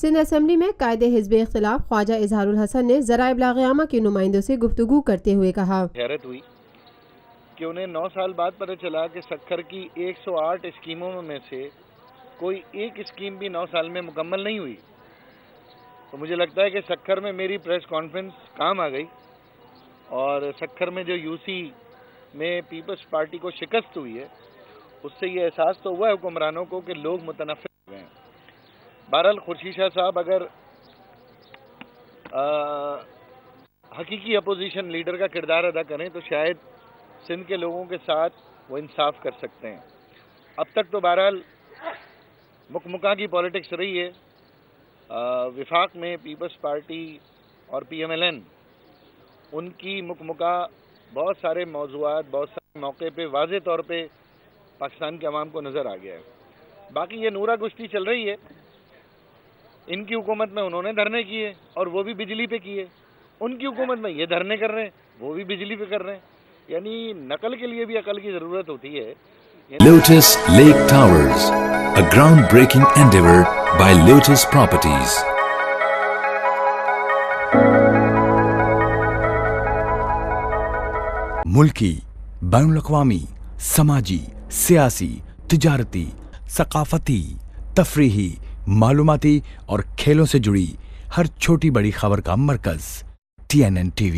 Sindh assembly میں قائد حزب اختلاف خواجہ اظہار الحسن نے ذرائع ابلاغ عامہ کے نمائندوں سے گفتگو کرتے ہوئے کہا، حیرت ہوئی کہ انہیں 9 سال بعد پتہ چلا کہ سکھر کی 108 اسکیموں میں سے کوئی ایک اسکیم بھی 9 سال میں مکمل نہیں ہوئی۔ تو مجھے لگتا ہے کہ سکھر میں میری پریس کانفرنس کام آ گئی، اور سکھر میں جو یو سی میں پیپلز پارٹی کو شکست ہوئی ہے، اس سے یہ احساس تو ہوا ہے حکمرانوں کو کہ لوگ متنفر ہو گئے ہیں۔ بہرحال خورشید شاہ صاحب اگر حقیقی اپوزیشن لیڈر کا کردار ادا کریں تو شاید سندھ کے لوگوں کے ساتھ وہ انصاف کر سکتے ہیں۔ اب تک تو بہرحال مکمکا کی پالیٹکس رہی ہے۔ وفاق میں پیپلز پارٹی اور پی ایم ایل این ان کی مکمکا بہت سارے موضوعات، بہت سارے موقع پہ واضح طور پہ پاکستان کے عوام کو نظر آ گیا ہے۔ باقی یہ نورا گشتی چل رہی ہے، ان کی حکومت میں انہوں نے دھرنے کیے اور وہ بھی بجلی پہ کیے، ان کی حکومت میں یہ دھرنے کر رہے ہیں وہ بھی بجلی پہ کر رہے ہیں۔ یعنی نقل کے لیے بھی عقل کی ضرورت ہوتی ہے۔ Lotus Lake Towers, a groundbreaking endeavor by Lotus Properties. ملکی، بین الاقوامی، سماجی، سیاسی، تجارتی، ثقافتی، تفریحی، معلوماتی اور کھیلوں سے جڑی ہر چھوٹی بڑی خبر کا مرکز TNN TV۔